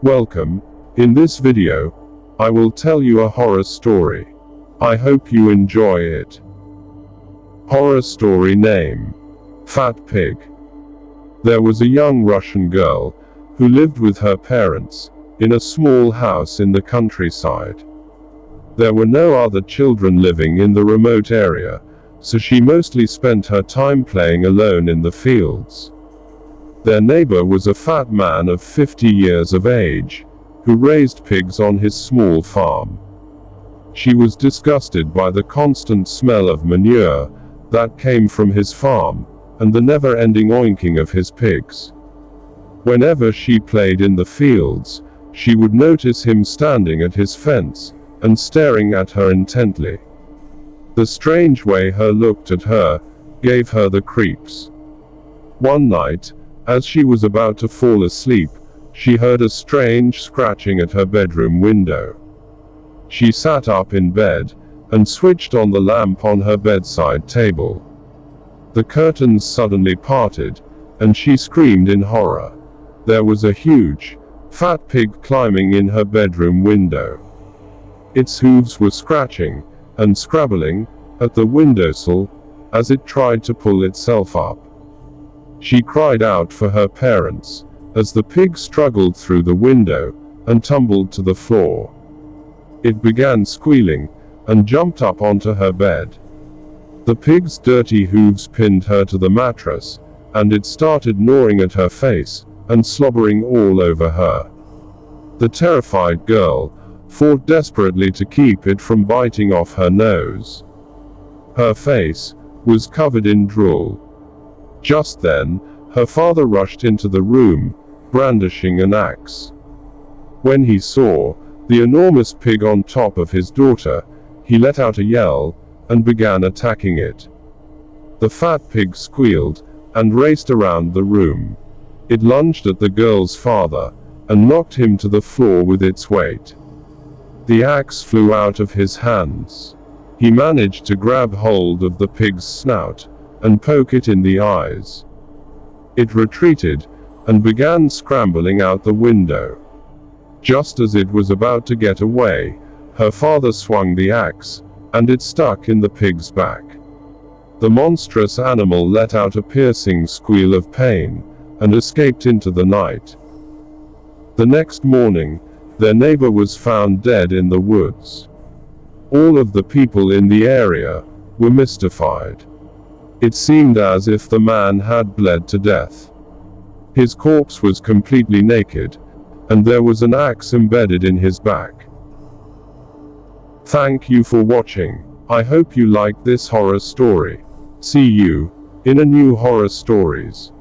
Welcome. In this video, I will tell you a horror story. I hope you enjoy it. Horror story name: Fat Pig. There was a young Russian girl who lived with her parents in a small house in the countryside. There were no other children living in the remote area, so she mostly spent her time playing alone in the fields. Their neighbor was a fat man of 50 years of age, who raised pigs on his small farm. She was disgusted by the constant smell of manure that came from his farm, and the never-ending oinking of his pigs. Whenever she played in the fields, she would notice him standing at his fence, and staring at her intently. The strange way he looked at her gave her the creeps. One night, as she was about to fall asleep, she heard a strange scratching at her bedroom window. She sat up in bed, and switched on the lamp on her bedside table. The curtains suddenly parted, and she screamed in horror. There was a huge, fat pig climbing in her bedroom window. Its hooves were scratching, and scrabbling, at the windowsill, as it tried to pull itself up. She cried out for her parents, as the pig struggled through the window, and tumbled to the floor. It began squealing, and jumped up onto her bed. The pig's dirty hooves pinned her to the mattress, and it started gnawing at her face, and slobbering all over her. The terrified girl fought desperately to keep it from biting off her nose. Her face was covered in drool. Just then, her father rushed into the room, brandishing an axe. When he saw the enormous pig on top of his daughter, he let out a yell, and began attacking it. The fat pig squealed, and raced around the room. It lunged at the girl's father, and knocked him to the floor with its weight. The axe flew out of his hands. He managed to grab hold of the pig's snout, and poke it in the eyes. It retreated, and began scrambling out the window. Just as it was about to get away, her father swung the axe, and it stuck in the pig's back. The monstrous animal let out a piercing squeal of pain, and escaped into the night. The next morning, their neighbor was found dead in the woods. All of the people in the area were mystified. It seemed as if the man had bled to death. His corpse was completely naked, and there was an axe embedded in his back. Thank you for watching. I hope you liked this horror story. See you in a new horror stories.